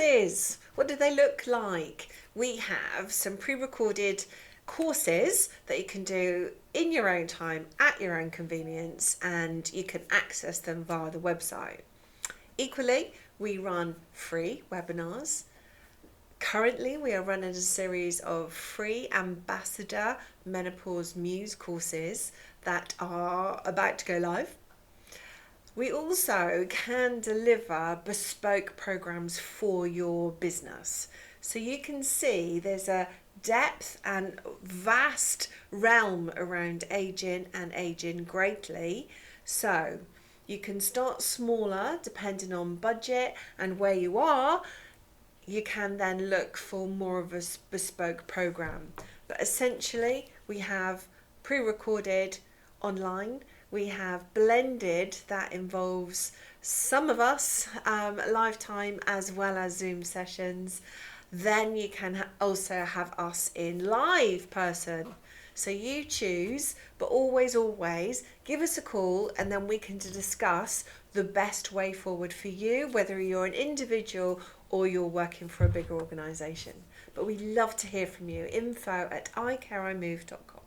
courses. What do they look like? We have some pre-recorded courses that you can do in your own time at your own convenience, and you can access them via the website. Equally, we run free webinars. Currently, we are running a series of free Ambassador Menopause Muse courses that are about to go live. We also can deliver bespoke programs for your business. So you can see there's a depth and vast realm around aging and aging greatly. So you can start smaller depending on budget and where you are. You can then look for more of a bespoke program. But essentially, we have pre-recorded online. We have blended that involves some of us lifetime as well as Zoom sessions. Then you can also have us in live person. So you choose, but always give us a call, and then we can discuss the best way forward for you, whether you're an individual or you're working for a bigger organisation. But we love to hear from you. info@icareimove.com.